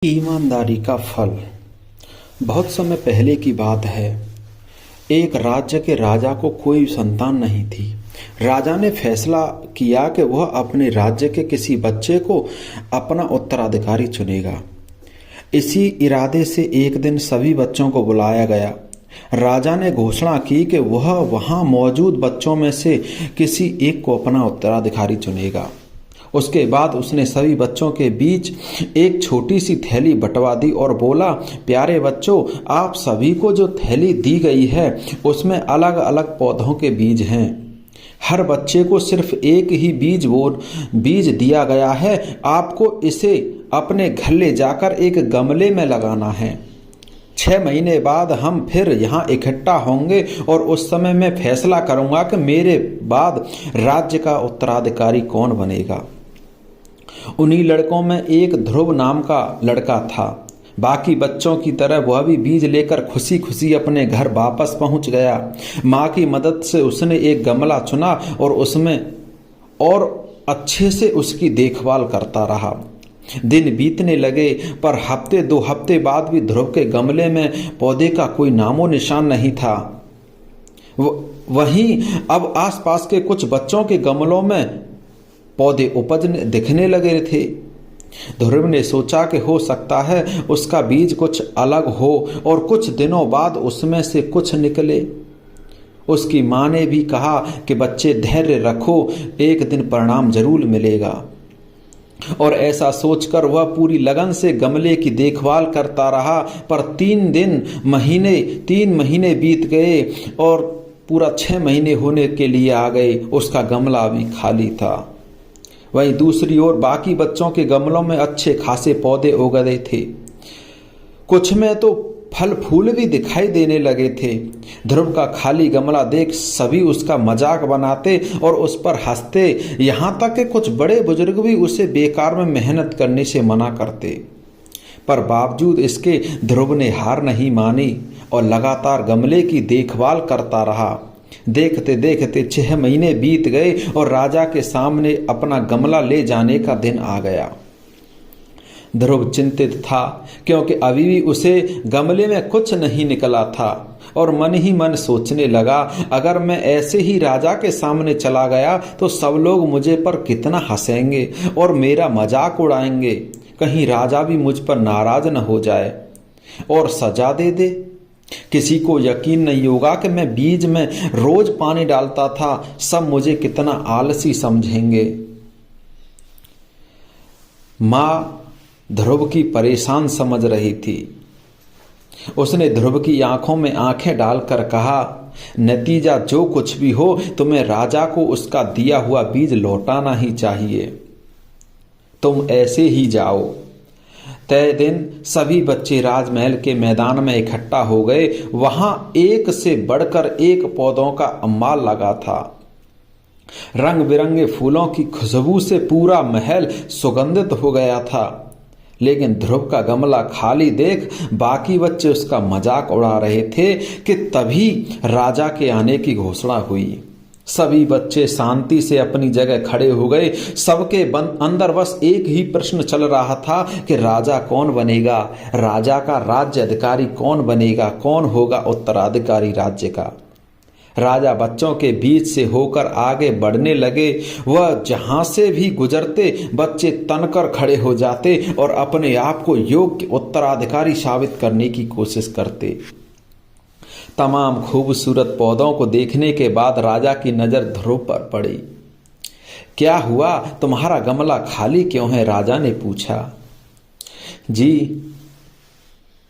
ईमानदारी का फल। बहुत समय पहले की बात है। एक राज्य के राजा को कोई संतान नहीं थी। राजा ने फैसला किया कि वह अपने राज्य के किसी बच्चे को अपना उत्तराधिकारी चुनेगा। इसी इरादे से एक दिन सभी बच्चों को बुलाया गया। राजा ने घोषणा की कि वह वहां मौजूद बच्चों में से किसी एक को अपना उत्तराधिकारी चुनेगा। उसके बाद उसने सभी बच्चों के बीच एक छोटी सी थैली बंटवा दी और बोला, प्यारे बच्चों, आप सभी को जो थैली दी गई है उसमें अलग अलग पौधों के बीज हैं। हर बच्चे को सिर्फ एक ही बीज दिया गया है। आपको इसे अपने घर ले जाकर एक गमले में लगाना है। 6 महीने बाद हम फिर यहाँ इकट्ठा होंगे और उस समय मैं फैसला करूंगा कि मेरे बाद राज्य का उत्तराधिकारी कौन बनेगा। उन्हीं लड़कों में एक ध्रुव नाम का लड़का था। बाकी बच्चों की तरह वह भी बीज लेकर खुशी खुशी अपने घर वापस पहुंच गया। माँ की मदद से उसने एक गमला चुना और उसमें और अच्छे से उसकी देखभाल करता रहा। दिन बीतने लगे, पर हफ्ते 2 हफ्ते बाद भी ध्रुव के गमले में पौधे का कोई नामो निशान नहीं था। वहीं अब आसपास के कुछ बच्चों के गमलों में पौधे उपजने दिखने लगे थे। ध्रुव ने सोचा कि हो सकता है उसका बीज कुछ अलग हो और कुछ दिनों बाद उसमें से कुछ निकले। उसकी माँ ने भी कहा कि बच्चे धैर्य रखो, एक दिन परिणाम जरूर मिलेगा। और ऐसा सोचकर वह पूरी लगन से गमले की देखभाल करता रहा। पर 3 महीने बीत गए और पूरा 6 महीने होने के लिए आ गए। उसका गमला भी खाली था। वहीं दूसरी ओर बाकी बच्चों के गमलों में अच्छे खासे पौधे उग गए थे। कुछ में तो फल फूल भी दिखाई देने लगे थे। ध्रुव का खाली गमला देख सभी उसका मजाक बनाते और उस पर हंसते। यहाँ तक कि कुछ बड़े बुजुर्ग भी उसे बेकार में मेहनत करने से मना करते। पर बावजूद इसके ध्रुव ने हार नहीं मानी और लगातार गमले की देखभाल करता रहा। देखते देखते 6 महीने बीत गए और राजा के सामने अपना गमला ले जाने का दिन आ गया। ध्रुव चिंतित था क्योंकि अभी भी उसे गमले में कुछ नहीं निकला था और मन ही मन सोचने लगा, अगर मैं ऐसे ही राजा के सामने चला गया तो सब लोग मुझे पर कितना हंसेंगे और मेरा मजाक उड़ाएंगे। कहीं राजा भी मुझ पर नाराज न हो जाए और सजा दे दे। किसी को यकीन नहीं होगा कि मैं बीज में रोज पानी डालता था। सब मुझे कितना आलसी समझेंगे। माँ ध्रुव की परेशान समझ रही थी। उसने ध्रुव की आंखों में आंखें डालकर कहा, नतीजा जो कुछ भी हो तुम्हें राजा को उसका दिया हुआ बीज लौटाना ही चाहिए। तुम ऐसे ही जाओ। तय दिन सभी बच्चे राजमहल के मैदान में इकट्ठा हो गए। वहां एक से बढ़कर एक पौधों का अम्बाल लगा था। रंग बिरंगे फूलों की खुशबू से पूरा महल सुगंधित हो गया था। लेकिन ध्रुव का गमला खाली देख बाकी बच्चे उसका मजाक उड़ा रहे थे कि तभी राजा के आने की घोषणा हुई। सभी बच्चे शांति से अपनी जगह खड़े हो गए। सबके अंदर बस एक ही प्रश्न चल रहा था कि राजा कौन बनेगा, राजा का राज्य अधिकारी कौन बनेगा, कौन होगा उत्तराधिकारी राज्य का। राजा बच्चों के बीच से होकर आगे बढ़ने लगे। वह जहां से भी गुजरते बच्चे तनकर खड़े हो जाते और अपने आप को योग्य उत्तराधिकारी साबित करने की कोशिश करते। तमाम खूबसूरत पौधों को देखने के बाद राजा की नजर ध्रुव पर पड़ी। क्या हुआ, तुम्हारा गमला खाली क्यों है? राजा ने पूछा। जी,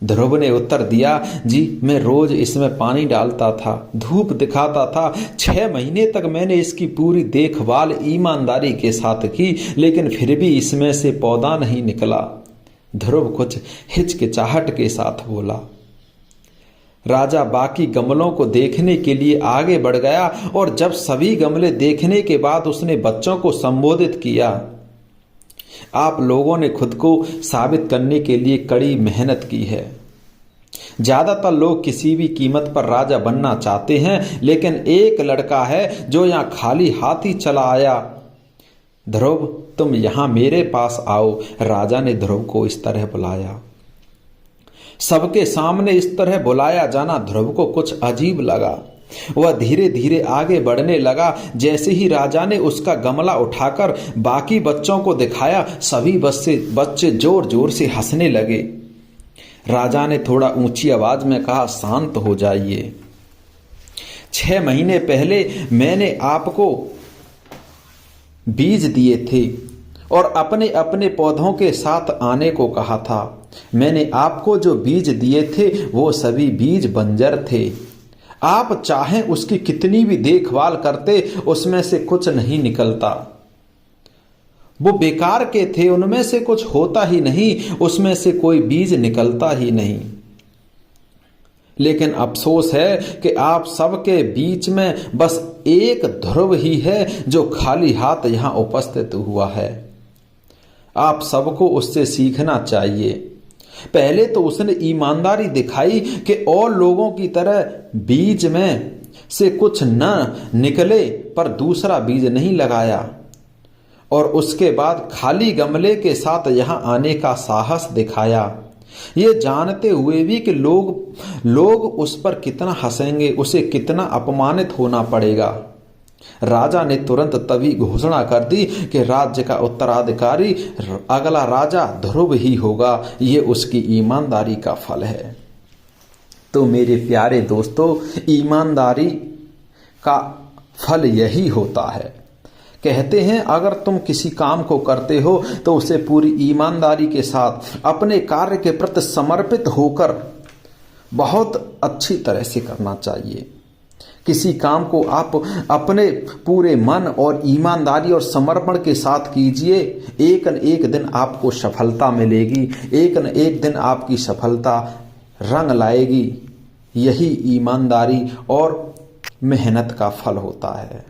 ध्रुव ने उत्तर दिया, जी मैं रोज इसमें पानी डालता था, धूप दिखाता था। 6 महीने तक मैंने इसकी पूरी देखभाल ईमानदारी के साथ की, लेकिन फिर भी इसमें से पौधा नहीं निकला। ध्रुव कुछ हिचकिचाहट के साथ बोला। राजा बाकी गमलों को देखने के लिए आगे बढ़ गया और जब सभी गमले देखने के बाद उसने बच्चों को संबोधित किया, आप लोगों ने खुद को साबित करने के लिए कड़ी मेहनत की है। ज्यादातर लोग किसी भी कीमत पर राजा बनना चाहते हैं, लेकिन एक लड़का है जो यहाँ खाली हाथ ही चला आया। ध्रुव, तुम यहां मेरे पास आओ। राजा ने ध्रुव को इस तरह बुलाया। सबके सामने इस तरह बुलाया जाना ध्रुव को कुछ अजीब लगा। वह धीरे धीरे आगे बढ़ने लगा। जैसे ही राजा ने उसका गमला उठाकर बाकी बच्चों को दिखाया, सभी बच्चे जोर जोर से हंसने लगे। राजा ने थोड़ा ऊंची आवाज में कहा, शांत हो जाइए। 6 महीने पहले मैंने आपको बीज दिए थे और अपने अपने पौधों के साथ आने को कहा था। मैंने आपको जो बीज दिए थे वो सभी बीज बंजर थे। आप चाहें उसकी कितनी भी देखभाल करते, उसमें से कुछ नहीं निकलता। वो बेकार के थे, उनमें से कुछ होता ही नहीं, उसमें से कोई बीज निकलता ही नहीं। लेकिन अफसोस है कि आप सबके बीच में बस एक ध्रुव ही है जो खाली हाथ यहां उपस्थित हुआ है। आप सबको उससे सीखना चाहिए। पहले तो उसने ईमानदारी दिखाई कि और लोगों की तरह बीज में से कुछ न निकले पर दूसरा बीज नहीं लगाया, और उसके बाद खाली गमले के साथ यहां आने का साहस दिखाया, ये जानते हुए भी कि लोग उस पर कितना हंसेंगे, उसे कितना अपमानित होना पड़ेगा। राजा ने तुरंत तभी घोषणा कर दी कि राज्य का उत्तराधिकारी अगला राजा ध्रुव ही होगा। ये उसकी ईमानदारी का फल है। तो मेरे प्यारे दोस्तों, ईमानदारी का फल यही होता है। कहते हैं अगर तुम किसी काम को करते हो तो उसे पूरी ईमानदारी के साथ अपने कार्य के प्रति समर्पित होकर बहुत अच्छी तरह से करना चाहिए। किसी काम को आप अपने पूरे मन और ईमानदारी और समर्पण के साथ कीजिए। एक न एक दिन आपको सफलता मिलेगी, एक न एक दिन आपकी सफलता रंग लाएगी। यही ईमानदारी और मेहनत का फल होता है।